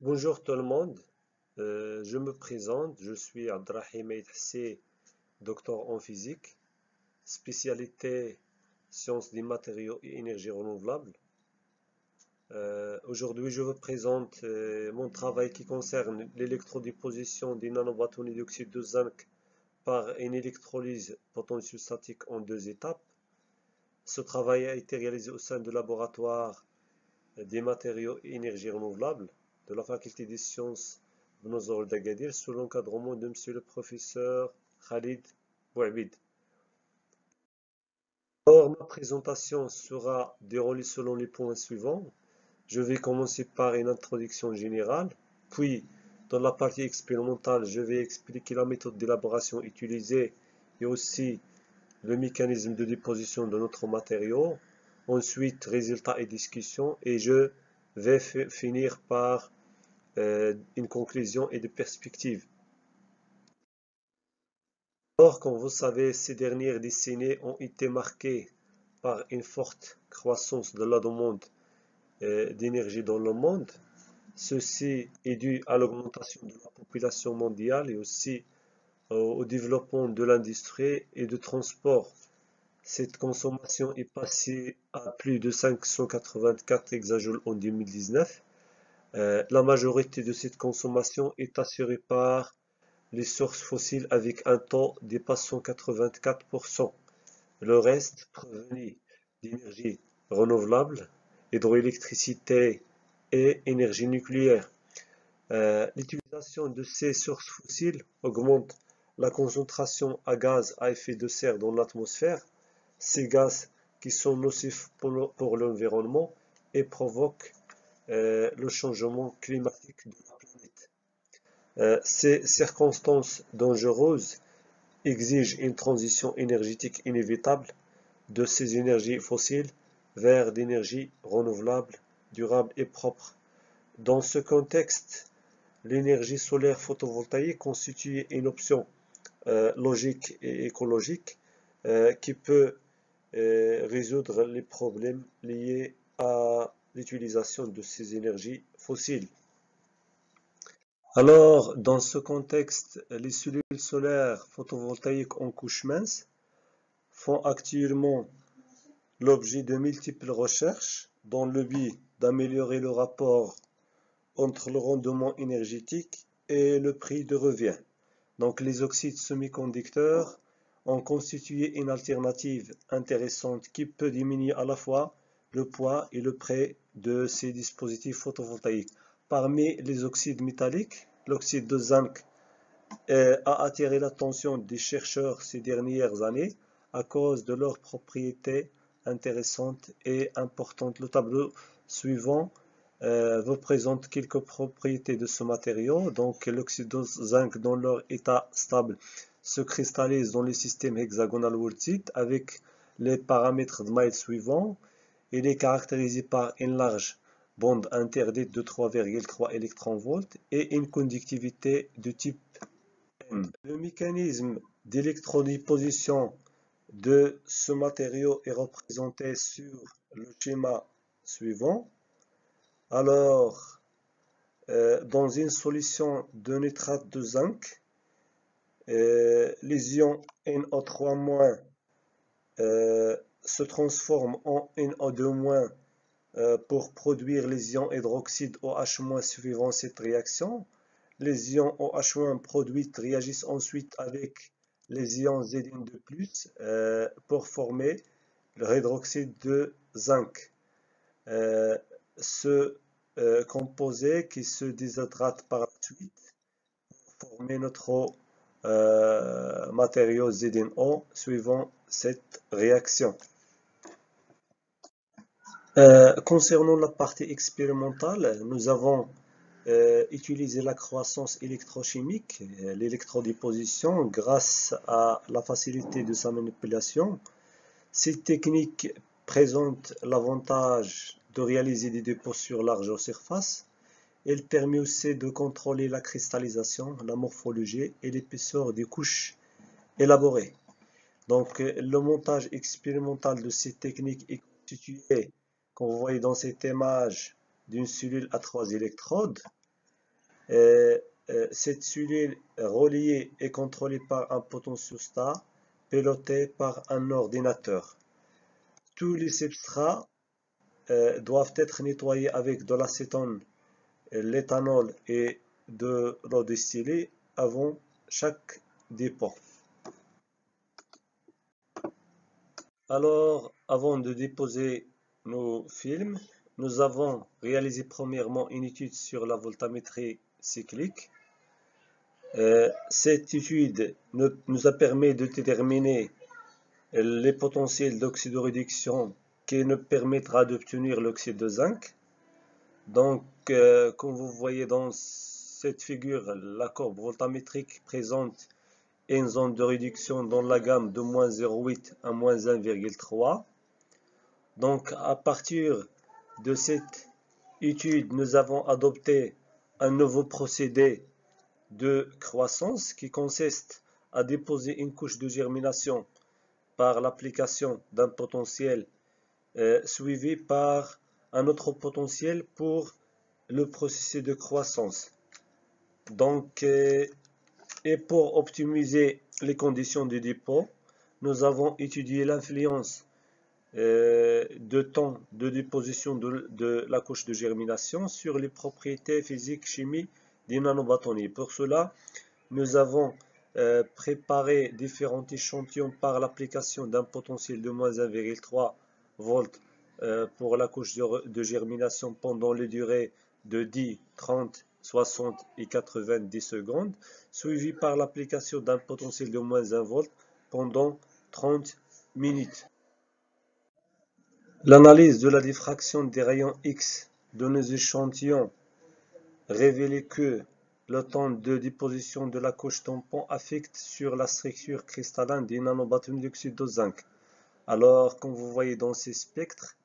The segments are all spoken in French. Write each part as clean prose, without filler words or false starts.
Bonjour tout le monde. Je me présente, je suis Abdrahim Aït, docteur en physique, spécialité sciences des matériaux et énergies renouvelables. Aujourd'hui, je vous présente mon travail qui concerne l'électrodéposition des nanobâtonnets d'oxyde de zinc par une électrolyse potentiostatique en deux étapes. Ce travail a été réalisé au sein du laboratoire des matériaux et énergies renouvelables de la faculté des sciences Bnozor d'Agadir sous l'encadrement de monsieur le professeur Khalid Bouabid. Alors, ma présentation sera déroulée selon les points suivants. Je vais commencer par une introduction générale, puis dans la partie expérimentale, je vais expliquer la méthode d'élaboration utilisée et aussi le mécanisme de déposition de notre matériau. Ensuite, résultats et discussions, et je vais finir par une conclusion et des perspectives. Or, comme vous savez, ces dernières décennies ont été marquées par une forte croissance de la demande d'énergie dans le monde. Ceci est dû à l'augmentation de la population mondiale et aussi au développement de l'industrie et du transport. Cette consommation est passée à plus de 584 exajoules en 2019. La majorité de cette consommation est assurée par les sources fossiles avec un taux dépassant 84%. Le reste provenait d'énergie renouvelable, hydroélectricité et énergie nucléaire. L'utilisation de ces sources fossiles augmente la concentration à gaz à effet de serre dans l'atmosphère, ces gaz qui sont nocifs pour l'environnement et provoquent le changement climatique de la planète. Ces circonstances dangereuses exigent une transition énergétique inévitable de ces énergies fossiles vers d'énergies renouvelables, durables et propres. Dans ce contexte, l'énergie solaire photovoltaïque constitue une option logique et écologique qui peut résoudre les problèmes liés à l'utilisation de ces énergies fossiles. Alors, dans ce contexte, les cellules solaires photovoltaïques en couche mince font actuellement l'objet de multiples recherches dans le but d'améliorer le rapport entre le rendement énergétique et le prix de revient. Donc, les oxydes semi-conducteurs ont constitué une alternative intéressante qui peut diminuer à la fois le poids et le prix de ces dispositifs photovoltaïques. Parmi les oxydes métalliques, l'oxyde de zinc a attiré l'attention des chercheurs ces dernières années à cause de leurs propriétés intéressantes et importantes. Le tableau suivant vous présente quelques propriétés de ce matériau. Donc, l'oxyde de zinc dans leur état stable se cristallise dans le système hexagonal Wurtzit avec les paramètres de Miles suivants. Il est caractérisé par une large bande interdite de 3,3 électronvolts et une conductivité de type M. Le mécanisme d'électrodéposition de ce matériau est représenté sur le schéma suivant. Alors, dans une solution de nitrate de zinc, les ions NO3- se transforment en NO2- pour produire les ions hydroxyde OH- suivant cette réaction. Les ions OH- produits réagissent ensuite avec les ions Zn2+, pour former le hydroxyde de zinc. Ce composé qui se déshydrate par la suite pour former notre matériau ZnO suivant cette réaction. Concernant la partie expérimentale, nous avons utilisé la croissance électrochimique, l'électrodéposition, grâce à la facilité de sa manipulation. Cette technique présente l'avantage de réaliser des dépôts sur large surface. Elle permet aussi de contrôler la cristallisation, la morphologie et l'épaisseur des couches élaborées. Donc, le montage expérimental de cette technique est constitué, comme vous voyez dans cette image, d'une cellule à 3 électrodes. Cette cellule reliée est contrôlée par un potentiostat piloté par un ordinateur. Tous les substrats doivent être nettoyés avec de l'acétone, l'éthanol et de l'eau distillée avant chaque dépôt. Alors, avant de déposer nos films, nous avons réalisé premièrement une étude sur la voltammétrie cyclique. Cette étude nous a permis de déterminer les potentiels d'oxydoréduction qui nous permettra d'obtenir l'oxyde de zinc. Donc, comme vous voyez dans cette figure, la courbe voltammétrique présente une zone de réduction dans la gamme de moins 0,8 à moins 1,3. Donc, à partir de cette étude, nous avons adopté un nouveau procédé de croissance qui consiste à déposer une couche de germination par l'application d'un potentiel suivi par un autre potentiel pour le processus de croissance. Donc, et pour optimiser les conditions du dépôt, nous avons étudié l'influence de temps de déposition de la couche de germination sur les propriétés physiques chimiques des nanobâtonnets. Pour cela, nous avons préparé différents échantillons par l'application d'un potentiel de moins 1,3 volts pour la couche de germination pendant les durées de 10, 30, 60 et 90 secondes, suivi par l'application d'un potentiel de moins 1 volt pendant 30 minutes. L'analyse de la diffraction des rayons X de nos échantillons révélait que le temps de déposition de la couche tampon affecte sur la structure cristalline des nanobâtonnets d'oxyde de zinc. Alors, comme vous voyez dans ces spectres,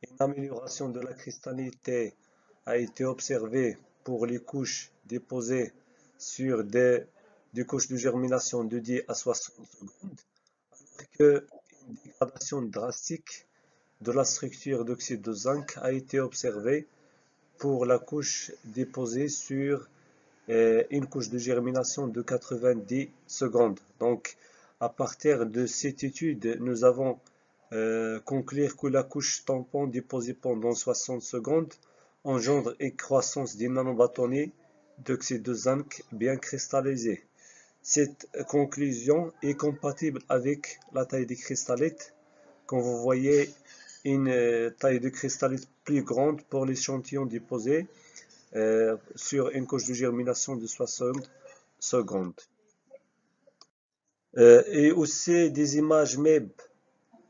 une amélioration de la cristallinité a été observée pour les couches déposées sur des couches de germination de 10 à 60 secondes, alors qu'une dégradation drastique de la structure d'oxyde de zinc a été observée pour la couche déposée sur une couche de germination de 90 secondes. Donc, à partir de cette étude, nous avons conclu que la couche tampon déposée pendant 60 secondes engendre une croissance des nanobâtonnets d'oxyde de zinc bien cristallisés. Cette conclusion est compatible avec la taille des cristallites. Comme vous voyez, une taille de cristallite plus grande pour l'échantillon déposé sur une couche de germination de 60 secondes. Et aussi des images MEB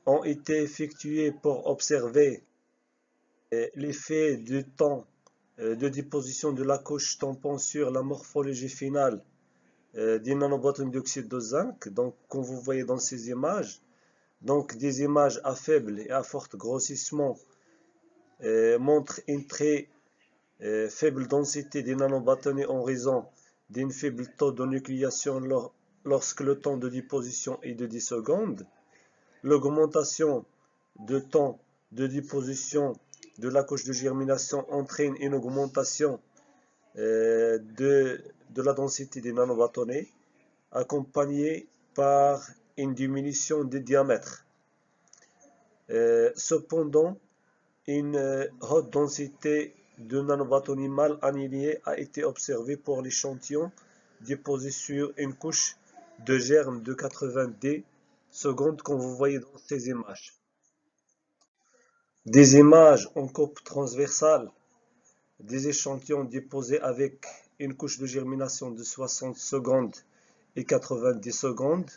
ont été effectuées pour observer l'effet du temps de déposition de la couche tampon sur la morphologie finale des nanobâtonnets d'oxyde de zinc. Donc, comme vous voyez dans ces images, donc des images à faible et à fort grossissement montrent une très faible densité des nanobâtonnets en raison d'un faible taux de nucléation lorsque le temps de déposition est de 10 secondes. L'augmentation de temps de déposition de la couche de germination entraîne une augmentation de la densité des nanobâtonnets, accompagnée par une diminution des diamètres. Cependant, une haute densité de nanobâtonnets mal alignés a été observée pour l'échantillon déposé sur une couche de germe de 90 secondes, comme vous voyez dans ces images. Des images en coupe transversale des échantillons déposés avec une couche de germination de 60 secondes et 90 secondes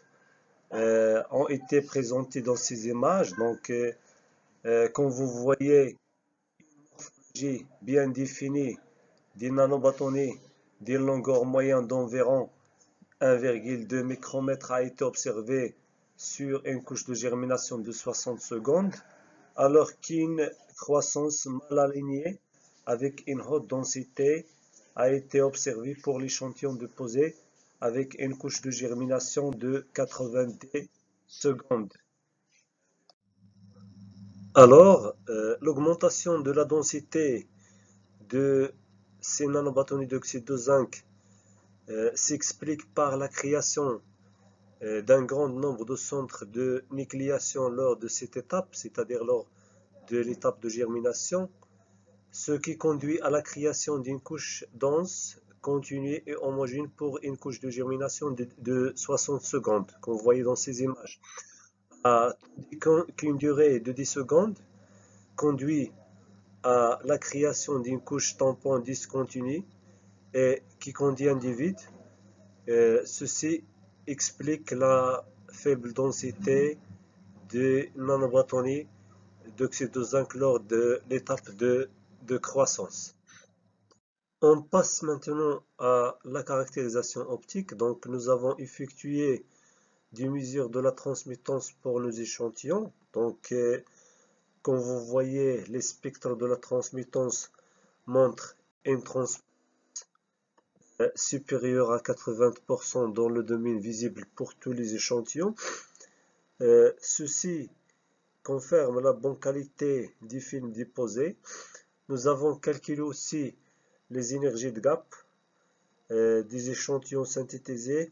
ont été présentées dans ces images. Donc, comme vous voyez, une morphologie bien définie des nanobâtonnets d'une longueur moyenne d'environ 1,2 micromètre a été observée sur une couche de germination de 60 secondes, alors qu'une croissance mal alignée avec une haute densité a été observée pour l'échantillon déposé avec une couche de germination de 90 secondes. Alors, l'augmentation de la densité de ces nanobâtonnets d'oxyde de zinc s'expliquent par la création d'un grand nombre de centres de nucléation lors de cette étape, c'est-à-dire lors de l'étape de germination, ce qui conduit à la création d'une couche dense, continue et homogène pour une couche de germination de 60 secondes, comme vous voyez dans ces images. Qu'une durée de 10 secondes conduit à la création d'une couche tampon discontinue et qui contient du vide. Ceci explique la faible densité des nanobâtonnets d'oxyde de zinc lors de l'étape de croissance. On passe maintenant à la caractérisation optique. Donc nous avons effectué des mesures de la transmittance pour nos échantillons. Donc comme vous voyez, les spectres de la transmittance montrent une transmittance supérieure à 80% dans le domaine visible pour tous les échantillons. Ceci confirme la bonne qualité des films déposés. Nous avons calculé aussi les énergies de gap des échantillons synthétisés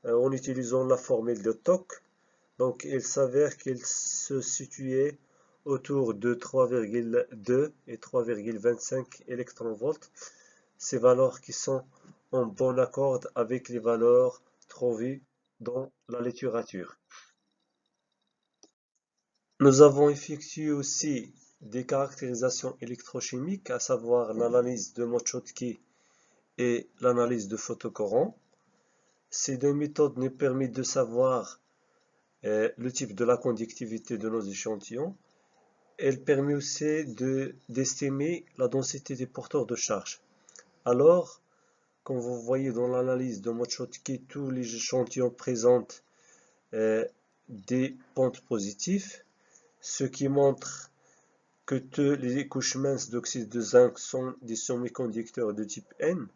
en utilisant la formule de TOC. Donc il s'avère qu'il se situait autour de 3,2 et 3,25 électronvolts. Ces valeurs qui sont en bon accord avec les valeurs trouvées dans la littérature. Nous avons effectué aussi des caractérisations électrochimiques, à savoir l'analyse de Mochotsky et l'analyse de Photocoran. Ces deux méthodes nous permettent de savoir le type de la conductivité de nos échantillons. Elle permet aussi d'estimer la densité des porteurs de charge. Alors, comme vous voyez dans l'analyse de Mochotsky, tous les échantillons présentent des pentes positives, ce qui montre que toutes les couches minces d'oxyde de zinc sont des semi-conducteurs de type N.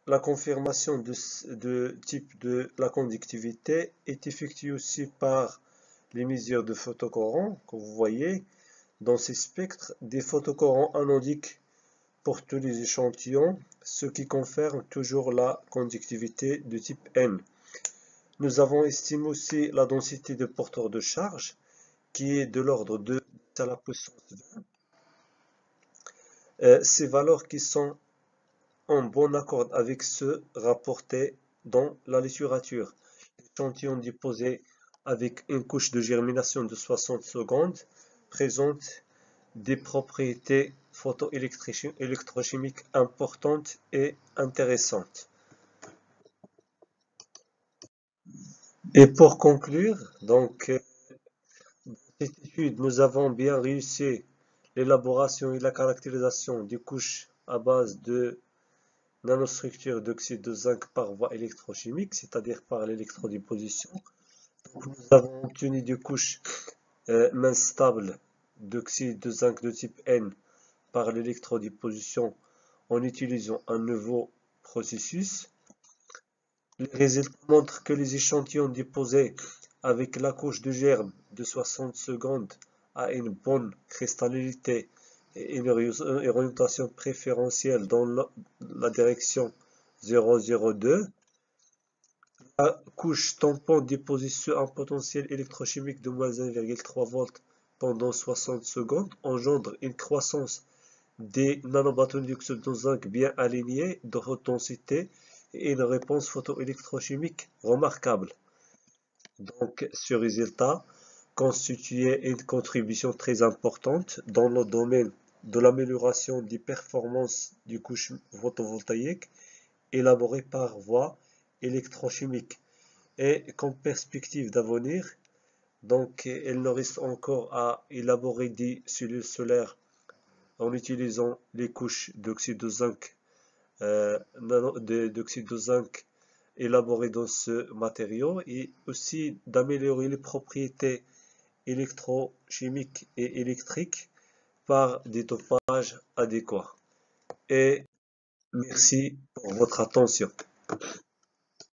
La confirmation de type de la conductivité est effectuée aussi par les mesures de photocourant, que vous voyez dans ces spectres, des photocourants anodiques pour tous les échantillons, ce qui confirme toujours la conductivité de type N. Nous avons estimé aussi la densité de porteurs de charge, qui est de l'ordre de 10 à la puissance 20. Ces valeurs qui sont en bon accord avec ceux rapportés dans la littérature. L'échantillon déposé avec une couche de germination de 60 secondes présente des propriétés photoélectrochimiques importantes et intéressantes. Et pour conclure, donc, dans cette étude, nous avons bien réussi l'élaboration et la caractérisation des couches à base de nanostructures d'oxyde de zinc par voie électrochimique, c'est-à-dire par l'électrodéposition. Nous avons obtenu des couches minces stables d'oxyde de zinc de type N par l'électrodéposition en utilisant un nouveau processus. Les résultats montrent que les échantillons déposés avec la couche de germe de 60 secondes a une bonne cristallinité et une orientation préférentielle dans la direction 0,02. La couche tampon déposée sur un potentiel électrochimique de moins 1,3 volts pendant 60 secondes engendre une croissance des nanobâtonnets d'oxyde de zinc bien alignés de haute densité et une réponse photoélectrochimique remarquable. Donc, ce résultat constituait une contribution très importante dans le domaine de l'amélioration des performances des couches photovoltaïques élaborées par voie électrochimique. Et comme perspective d'avenir, donc il nous reste encore à élaborer des cellules solaires en utilisant les couches d'oxyde de zinc, élaborées dans ce matériau et aussi d'améliorer les propriétés électrochimiques et électriques par des dopages adéquats. Et merci pour votre attention.